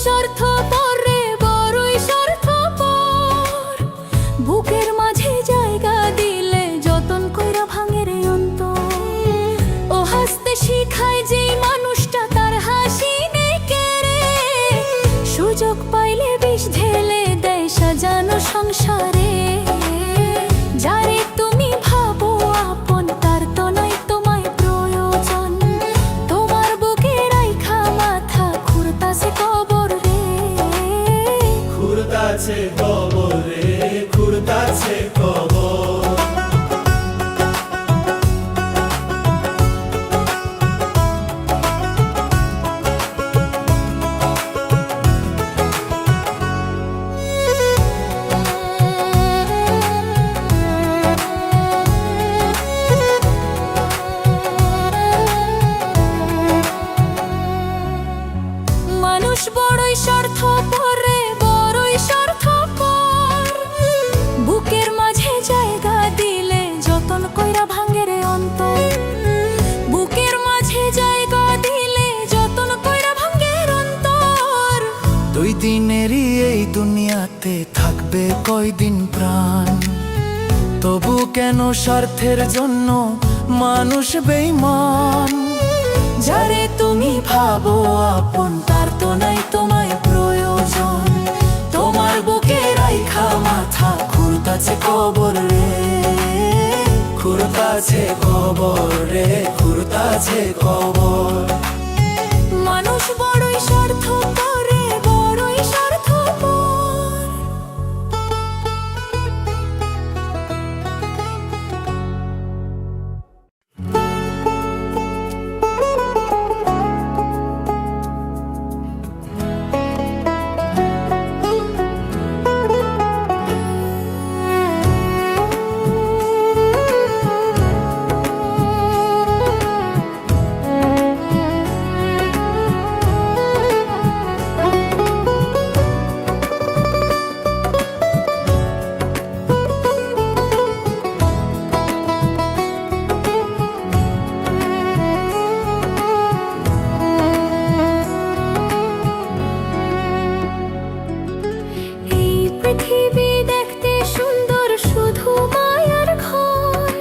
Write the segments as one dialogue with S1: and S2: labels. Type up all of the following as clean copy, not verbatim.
S1: স্বার্থপর রে, বড়ই স্বার্থপর। বুকের মাঝে জায়গা দিলে যতন কইরা ভাঙে রে অন্তর। ও হাসতে শিখায় যেই মানুষটা, তার হাসি নেই কেড়ে। সুযোগ পাইলে বিষ ঢেলে দেয় সাজানো সংসারে। যারে তুমি ভাবো আপন, তার তো নাই তোমায় প্রয়োজন। তোমার বুকে রাইখা মাথা খুঁড়তাছে কবর রে,
S2: খুঁড়তাছে কবর রে, খুঁড়তাছে কবর।
S1: মানুষ বড়ই স্বার্থপর রে, বড়ই স্বার্থপর। বুকের মাঝে জায়গা দিলে যতন কইরা ভাঙে রে অন্তর। বুকের মাঝে জায়গা দিলে যতন কইরা ভাঙে অন্তর।
S2: দুই দিনেরই এই দুনিয়াতে থাকবে কয়দিন প্রাণ, তবু কেন স্বার্থের জন্য মানুষ বেঈমান।
S1: যারে তুমি ভাবো আপন, তার তো নাই তোমায় প্রয়োজন। তোমার বুকে রাইখা মাথা খুঁড়তাছে কবর রে,
S2: খুঁড়তাছে কবর রে, খুঁড়তাছে কবর।
S1: মানুষ বড়ই স্বার্থপর রে, বড়ই স্বার্থপর। এই পৃথিবী দেখতে সুন্দর, শুধু মায়ার ঘর।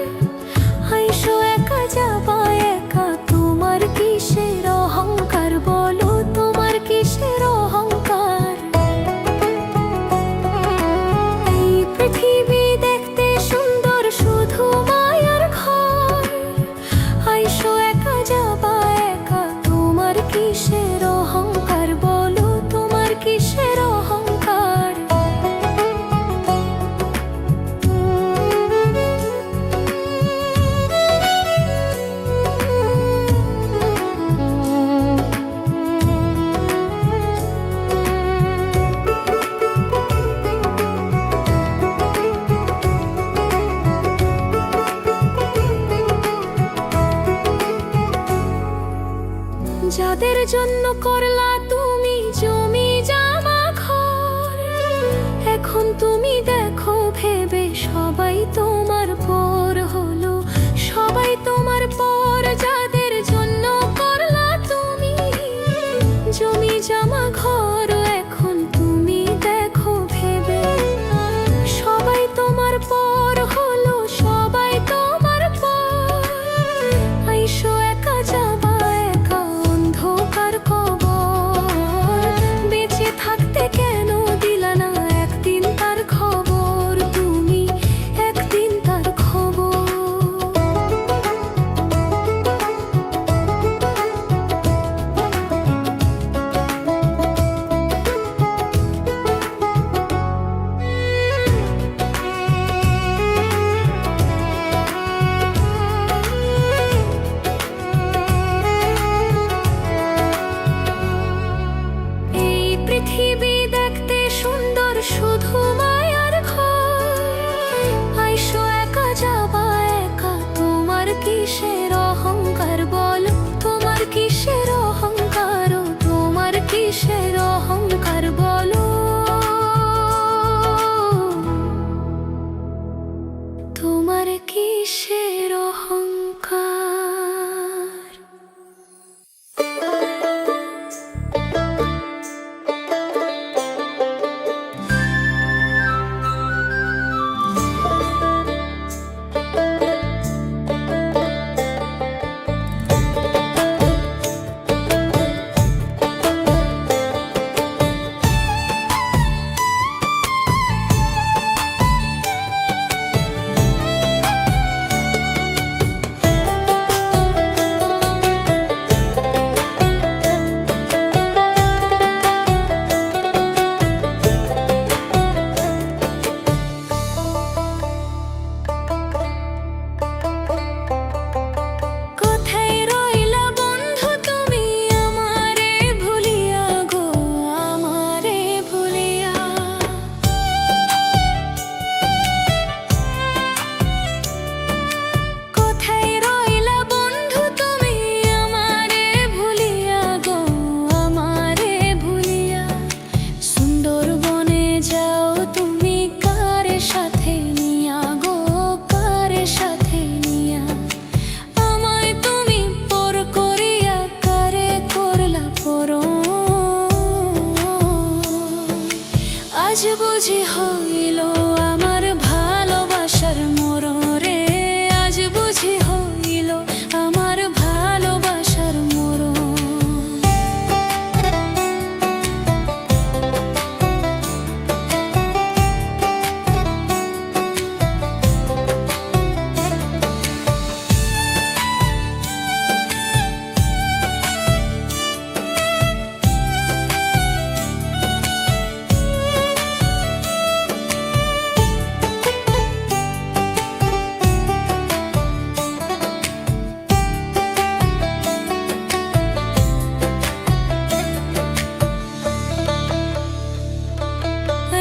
S1: আইসো একা যাবা একা, তোমার কিসের অহংকার বলো, তোমার কিসের অহংকার। এই পৃথিবী দেখতে সুন্দর, শুধু মায়ার ঘর। আইসো একা যাবা একা, তোমার কিসের অহংকার বলো, তোমার কিসের অহংকার। যাদের জন্য করলা তুমি জমি জামা ঘর, এখন তুমি দেখো ভেবে সবাই তোমার পর হলো, সবাই তোমার পর। যাদের জন্য করলা তুমি জমি জামা ঘর, এখন তুমি দেখো ভেবে সবাই তোমার পর হলো, সবাই তোমার পর। আইসো একা যাবা একা, অন্ধকার কবর। বেঁচে থাকতে কেন দিলা না একদিন তার খবর, তুমি একদিন তার খবর। এই পৃথিবী দেখতে সুন্দর, শুধু মায়ার ঘর। আইসো একা যাবা একা, তোমার কিসের অহংকার বলো, তোমার কিসের অহংকার, তোমার কিসের অহংকার বলো, তোমার কিসের অহংকার। আজ বুঝি হইল আমার ভালোবাসার মরণ রে, আজ বুঝি হইল আমার ভালোবাসার মরণ।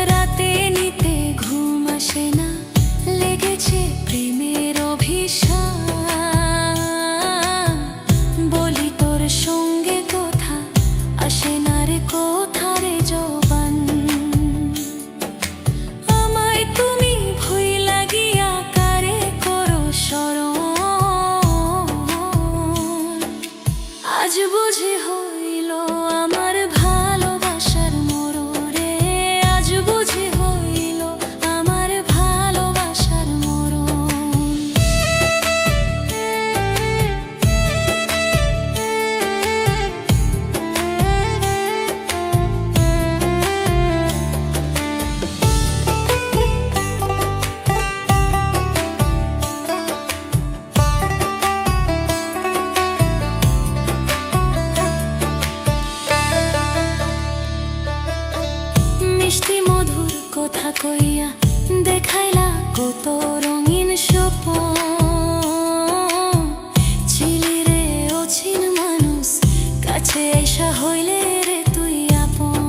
S1: রাতে নিতে ঘুম আসে না, লেগেছে প্রেমের অভিশাপ। বলি তোর সঙ্গে কথা আসে না রে, কোথা রে জবান। আমায় তুমি ভুইলা গিয়া কারে করো স্মরণ। আজ বুঝি হইল আমার ভালোবাসার মরণ রে, আজ বুঝি হইল আমার ভালোবাসার মরণ। মিষ্টি মধুর কথা কইয়া দেখাইলা কত রঙিন স্বপ্ন। ছিলি রে অচিন মানুষ, কাছে এসা হইলে রে তুই আপন।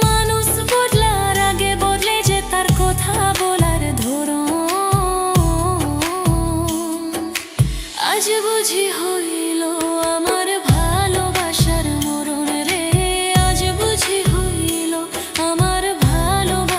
S1: মানুষ বদলার আগে বদলে যে তার কথা বলার ধরন। আজ বুঝি হইল আমার ভালোবাসার মরণ রে, আজ বুঝি হইল আমার ভালোবাসার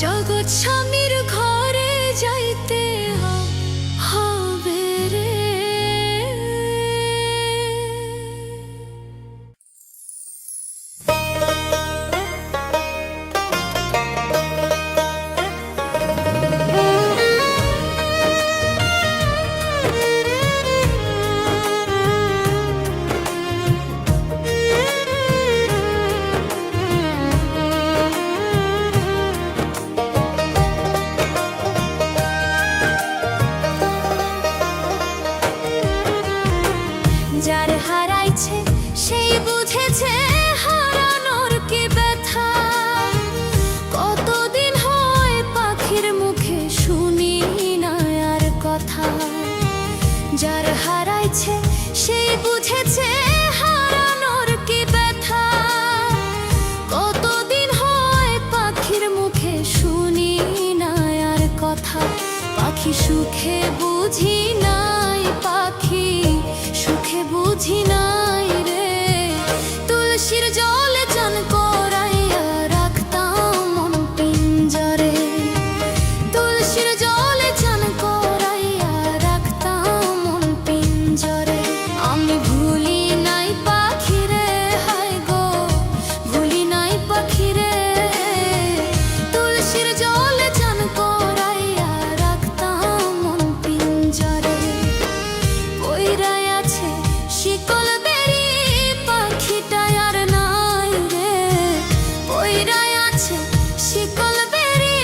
S1: জগৎ স্বামীর ঘরে যাইতে হবে রে। যার হারাইছে সেই বুঝেছে হারানোর কি ব্যথা। কতদিন হয় পাখির মুখে শুনি না আর কথা। যার হারাইছে সেই বুঝেছে হারানোর কি ব্যথা। কতদিন হয় পাখির মুখে শুনি না আর কথা। পাখি সুখে বুঝি নাই, পাখি সুখে বুঝি নাই রে। তুলসীর জলে চান করাইয়া রাখতাম মন পিঞ্জরে। তুলসীর জলে চান করাইয়া রাখতাম মন পিঞ্জরে। আমি ভুলি নাই পাখি রে, হায় গো ভুলি নাই পাখি রে। তুলসীর জলে চান করাইয়া রাখতাম মন পিঞ্জরে। ওইরাই আছে শিকল বেরি পাখিটা আর নাই রে। ওইরাই আছে শিকল বেরি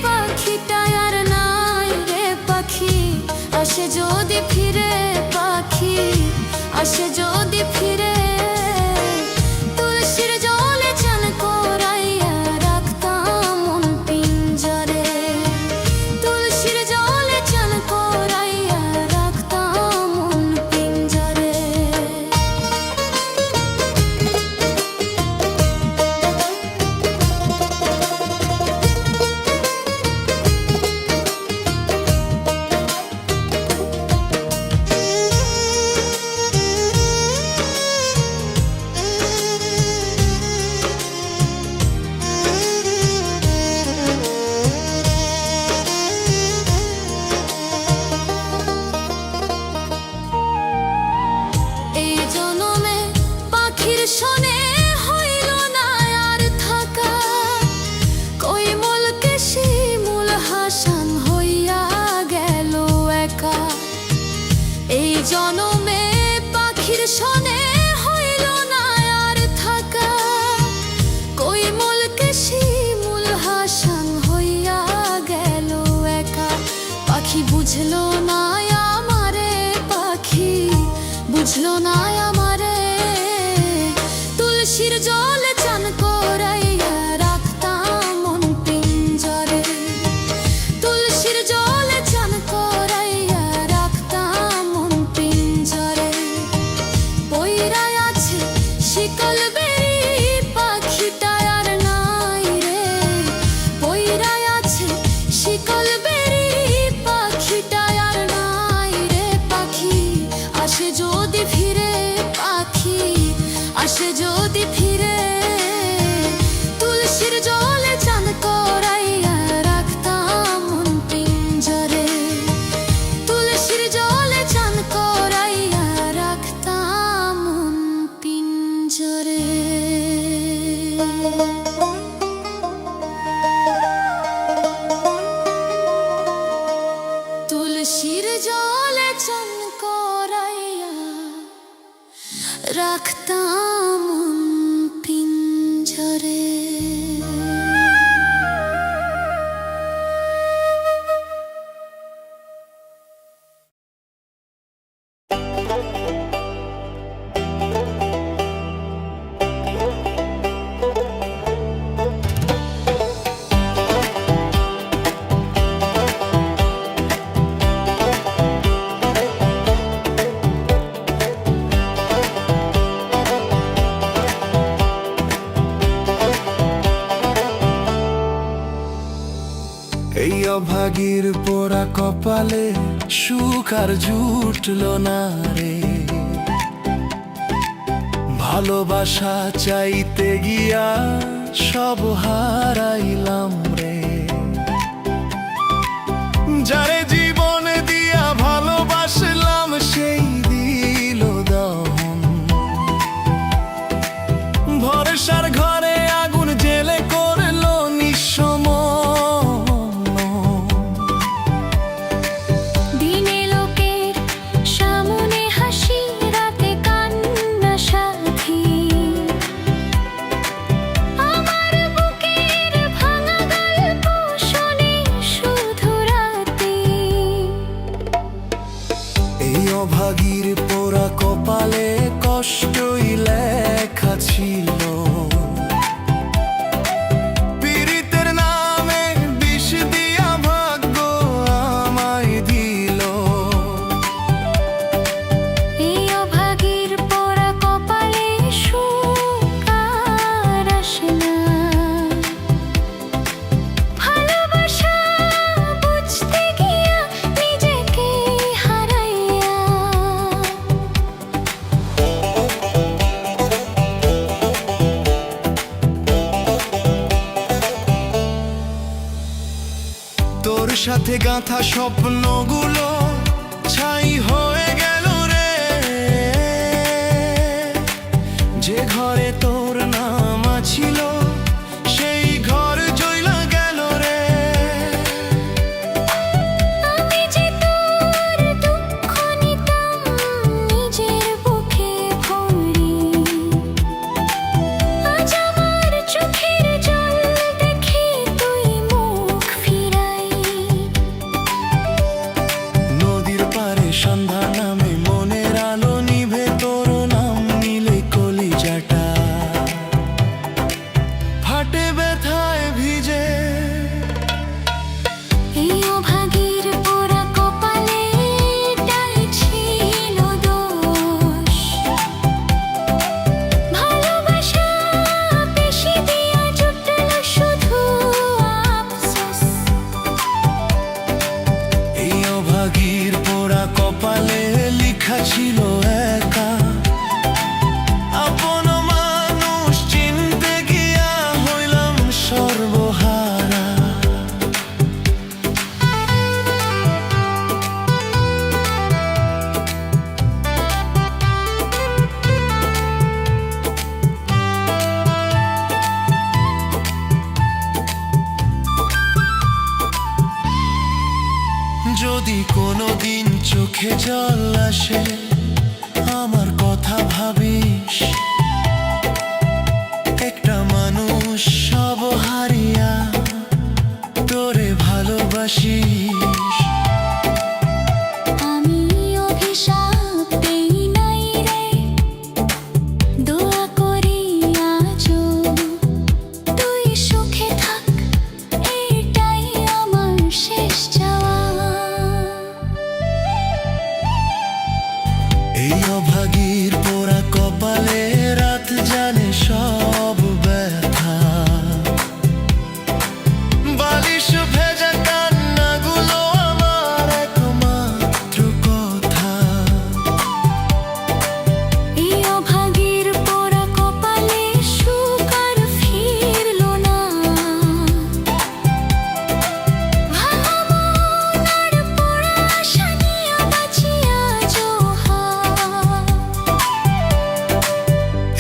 S1: পাখিটা আর নাই রে। পাখি আসে যদি ফিরে, পাখি আসে যদি ফিরে। তুলসীর জলে চান করাইয়া রাখতাম মন পিঞ্জরে। তুলসীর জলে চান করাইয়া রাখতাম মন পিঞ্জরে। এই জনমে পাখির শনে হইল না আর থাকা। কই মূলকে শিমুল হাসান হইয়া গেল একা। এই জনমে পাখির শনে হইল না আর থাকা। কই মূলকে শিমুল হাসান হইয়া গেল একা। পাখি বুঝলো না আমারে, পাখি বুঝলো না আমারে। তুলসীর জলে চান করাইয়া রাখতাম মন পিঞ্জরে। তুলসীর জলে চান করাইয়া রাখতাম মন পিঞ্জরে। ওইরাই আছে শিকল বেরি পাখিটা আর নাই রে। ওইরাই আছে শিকল বেরি পাখিটা আর নাই রে। পাখি আসে যদি ফিরে, পাখি আসে যদি ফিরে। তুলসীর জলে চান করাইয়া রাখতাম মন পিঞ্জরে। তুলসীর জলে চান করাইয়া রাখতাম মন পিঞ্জরে। তুলসীর জলে চান করাইয়া রাখতাম মন পিঞ্জরে।
S2: এই অভাগীর পোড়া কপালে সুখ আর জুটলো না রে। ভালোবাসা চাইতে গিয়া সব হারাইলাম রে। তোর সাথে গাঁথা স্বপ্নগুলো ছাই হয়ে গেল রে। যে ঘরে তোর নাম ছিল সেই ঘর জ্বলা গেল রে।
S1: আমি যে তোর দুঃখ নিতাম নিজের বুকে ভরি, আজ আমার চোখের জল দেখে তুই মুখ ফিরাই।
S2: নদীর পারে সন্ধ্যা নামে মনের আলো নিভে তোর নাম নিলে কলিজাটা ফাটে ব্যথায় ভিজে।
S1: এই অভাগীর পোড়া কপালে এটাই ছিল দোষ, ভালোবাসা বেশি দিয়া জুটল শুধু আফসোস।
S2: এই অভাগীর পোড়া কপালে লেখা ছিল একা, আপন মানুষ চিনতে গিয়া হইলাম সর্বহারা। যদি কোনোদিন চোখে জল আসে আমার কথা ভাবিস, একটা মানুষ সব হারিয়া তোরে ভালোবাসিস।
S1: আমি অভিশাপ দেই নাই রে, দোয়া করি আজও তুই সুখে থাক, এটাই আমার শেষ চাওয়া।
S2: এই অভাগীর পোড়া কপালে রাত জানে সব ব্যথা, বালিশ ভেজা কান্নাগুলো আমার একমাত্র কথা।
S1: এই অভাগীর পোড়া কপালে সুখ আর ফিরল না, ভাঙা মন আর পোড়া আশা নিয়ে বাঁচি আজও হায়।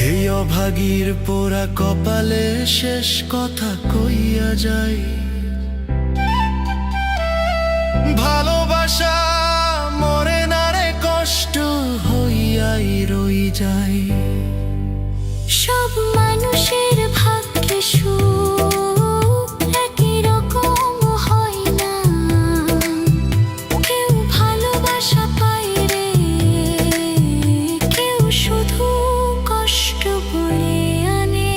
S2: এই অভাগীর পোড়া কপালে শেষ কথা কইয়া যায়, ভালোবাসা মরে না রে, কষ্ট হইয়াই রই যায়।
S1: সব মানুষের ভাগ্যে সুখ একই রকম হয় না, কেউ ভালোবাসা পায় রে, কেউ শুধু কষ্ট বয়ে আনে।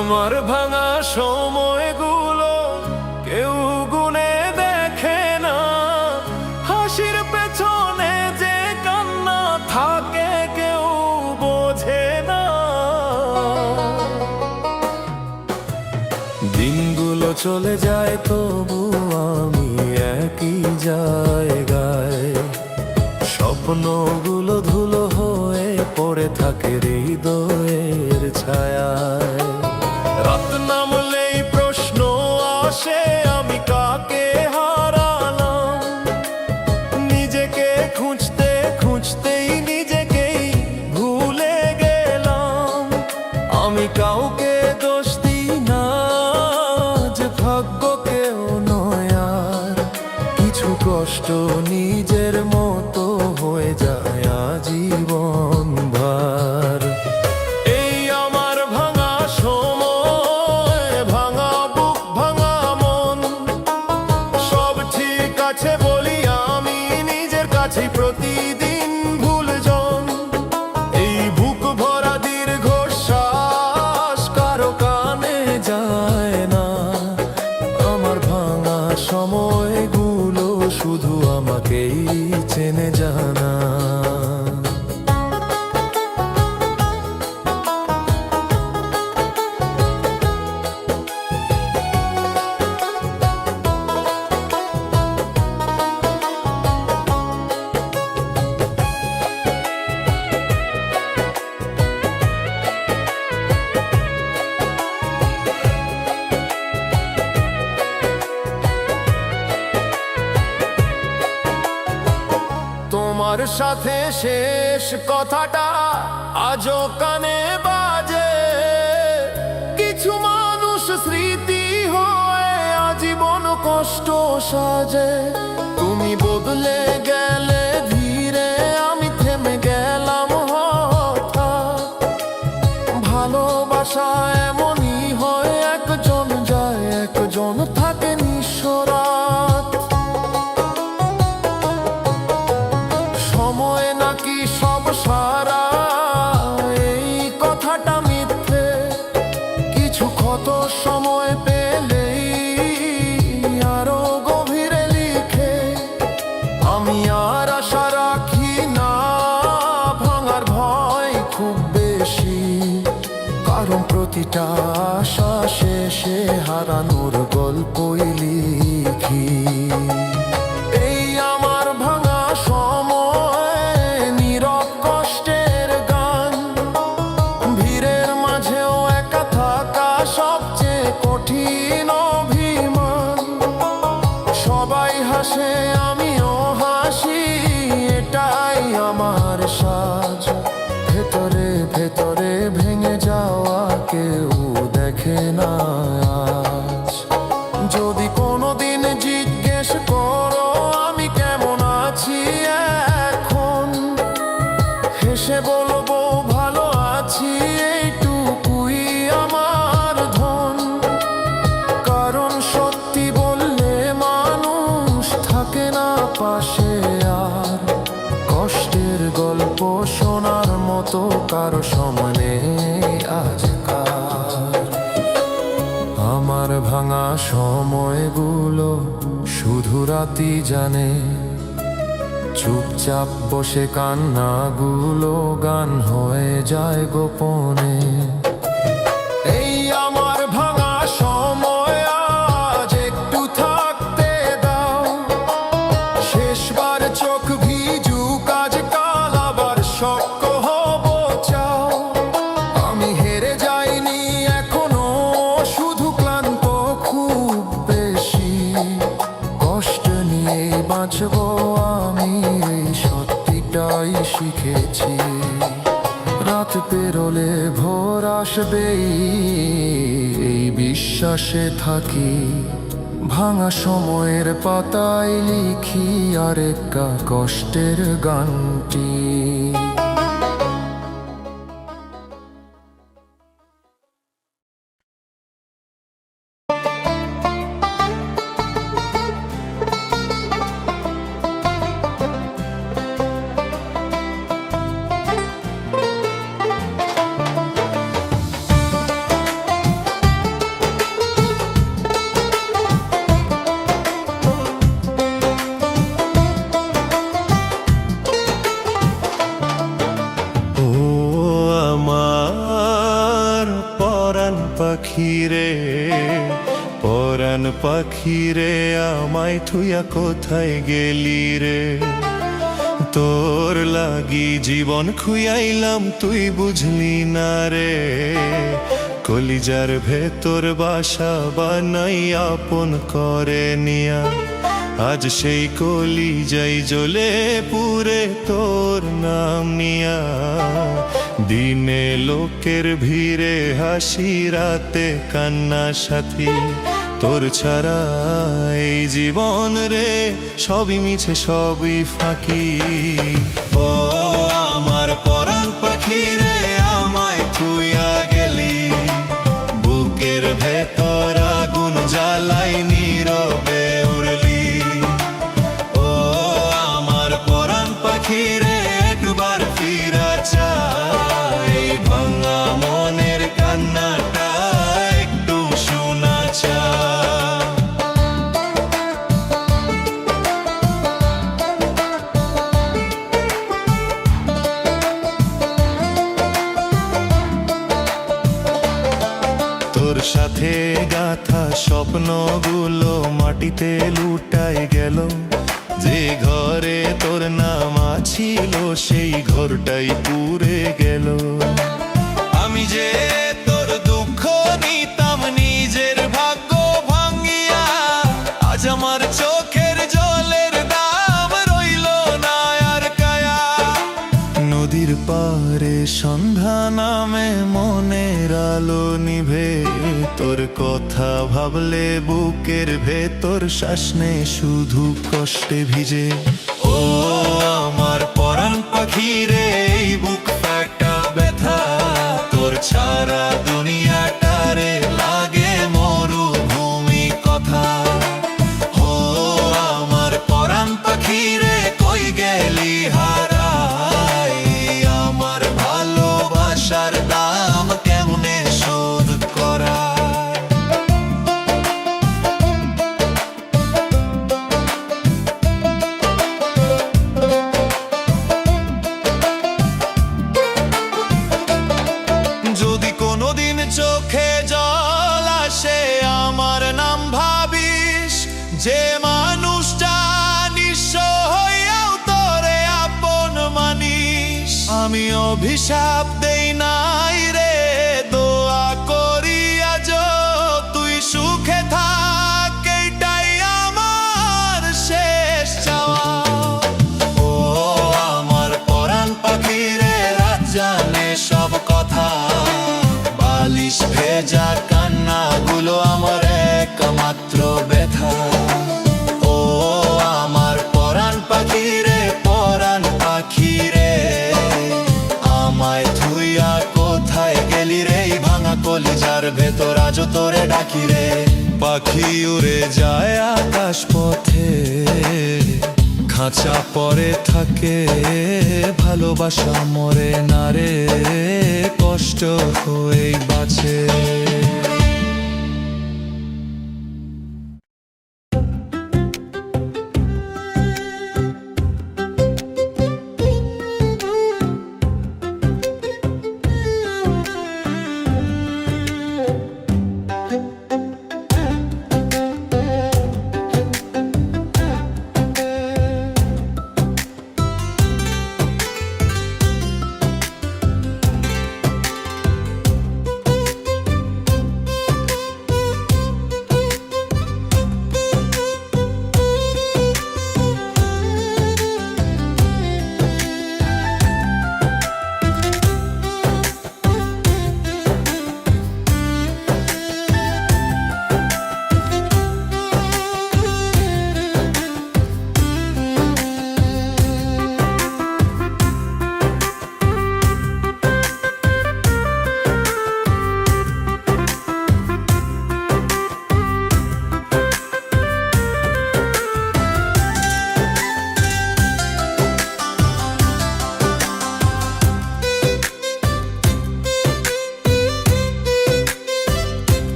S2: আমার ভাঙা সময়গুলো কেউ গুনে দেখে না, হাসির পেছনে যে কান্না থাকে কেউ বোঝে না। দিনগুলো চলে যায় তবু আমি একই জায়গায়, স্বপ্নগুলো ধুলো হয়ে পড়ে থাকে হৃদয়ের ছায়ায়। রাত নামলেই প্রশ্ন আসে আমি কাকে হারালাম, নিজেকে খুঁজতে খুঁজতেই নিজেকেই ভুলে গেলাম। আমি কাউকে দোষ দিই না, যে ভাগ্যকেও নয় আর কিছু কষ্ট নিজের মতো হয়ে যায় আজীবন ভার। এই আমার ভাঙা সময়, ভাঙা বুক, ভাঙা মন, প্রতিদিন ভুলজন। এই বুক ভরা দীর্ঘশ্বাস কারো কানে যায় না। আমার ভাঙা সময়গুলো শুধু আমাকেই চেনে জানা। তোমার সাথে শেষ কথাটা আজও কানে বাজে। কিছু মানুষ স্মৃতি হয়ে আজীবন কষ্ট সাজে। তুমি বদলে গেলে ধীরে, আমি থেমে গেলাম হঠাৎ। ভালোবাসা এমনই হয়, একজন যায় একজন থাকে নিঃস্বরাত। সময় নাকি সব সারা, এই কথাটা মিথ্যে। কিছু ক্ষত সময় পেলেই আরো গভীরে লিখে। আমি আর আশা রাখি না, ভাঙার ভয় খুব বেশি। কারণ প্রতিটা আশা শেষে হারানোর গল্পই লিখি। এই আমার ভাঙা সময়, নীরব কষ্টের গান। ভিড়ের মাঝেও একা থাকা সবচেয়ে কঠিন অভিমান। সবাই হাসে, আমিও হাসি, এটাই আমার সাজ। ভেতরে ভেতরে ভেঙে যাওয়া কেউ দেখে না আজ। যদি কোনোদিন জিজ্ঞেস করো আমি কেমন আছি এখন, হেসে বলবো ভালো আছি, এইটুকুই আমার ধন। কারণ সত্যি বললে মানুষ থাকে না পাশে আর। কষ্টের গল্প শোনার মতো কারো সময় নেই আজকাল। আমার ভাঙা সময়গুলো শুধু রাতই জানে। চুপচাপ বসে কান্নাগুলো গান হয়ে যায় গোপনে। এই আমার ভাঙা সময়, আজ একটু থাকতে দাও। শেষবার চোখ ভিজুক আজকাল, আবার শক্ত হব চাও। আমি হেরে যাইনি এখনো, শুধু ক্লান্ত খুব বেশি। কষ্ট নিয়ে বাঁচবো আমি, এই সত্যিটাই শিখেছি। রাত পেরোলে ভোর আসবেই, এই বিশ্বাসে থাকি। ভাঙা সময়ের পাতায় লিখি আরেকটা কষ্টের গানটি। পাখিরে, পরাণ পাখিরে, আমায় থুইয়া কোথায় গেলি রে? তোর লাগি জীবন খুইয়াইলাম, তুই বুঝলি না রে। কলিজার ভেতর বাসা বানাই আপন করে নিয়া, আজ সেই কলিজাই জ্বলে পুরে তোর নাম নিয়া। দিনে লোকের ভিড়ে হাসি, রাতে কান্না সাথী। তোর ছাড়া এই জীবন রে সবই মিছে, সবই ফাঁকি। ও আমার পরাণ পাখি রে, আমায় থুইয়া গেলি। বুকের ভেতর আগুন জ্বালাই নীরবে উড়লি। ও আমার পরাণ পাখি স্বপ্নগুলো মাটিতে লুটাই গেল। যে ঘরে তোর নাম ছিল সেই ঘরটাই পুড়ে গেল। আমি যে তোর দুঃখ নিতাম নিজের ভাগ্য ভাঙ্গিয়া, আজ আমার চোখের জলের দাম রইল না আর কায়া। নদীর পারে সন্ধ্যা নামে মনের আলো নিভে, তোর কথা ভাবলে বুকের ভেতর শ্বাস নেই শুধু কষ্টে ভিজে। ও আমার পরাণ পাখি রে, এই বুক ফাটা ব্যথা, তোর ছাড়া দুনিয়াটারে লাগে মরুভূমি কথা। ও আমার পরাণ পাখি রে, কই গেলি হারাই, আমার ভালোবাসার দাম কেমনে শোধ করা। যদি কোনোদিন চোখে জল আসে আমার নাম ভাবিস, যে মানুষটা নিঃস্ব হইয়াও তোরে আপন মানিস। আমি অভিশাপ দেই নাই রে, দোয়া করি আজ তুই সুখে থাক, এইটাই আমার শেষ চাওয়া। ও আমার পরাণ পাখি রে, রাত জানে সব কথা, বালিশ ভেজা কান্নাগুলো আমার একমাত্র ব্যথা। ও আমার পরাণ পাখি রে, পরাণ পাখি রে, আমায় থুইয়া কোথায় গেলি রে, এই ভাঙা কলিজার ভেতর আজ তোরে ডাকি রে। পাখি উড়ে যায় আকাশ পথে, খাঁচা পরে থাকে ভালোবাসা মরে না রে, কষ্ট হয়েই বাঁচে।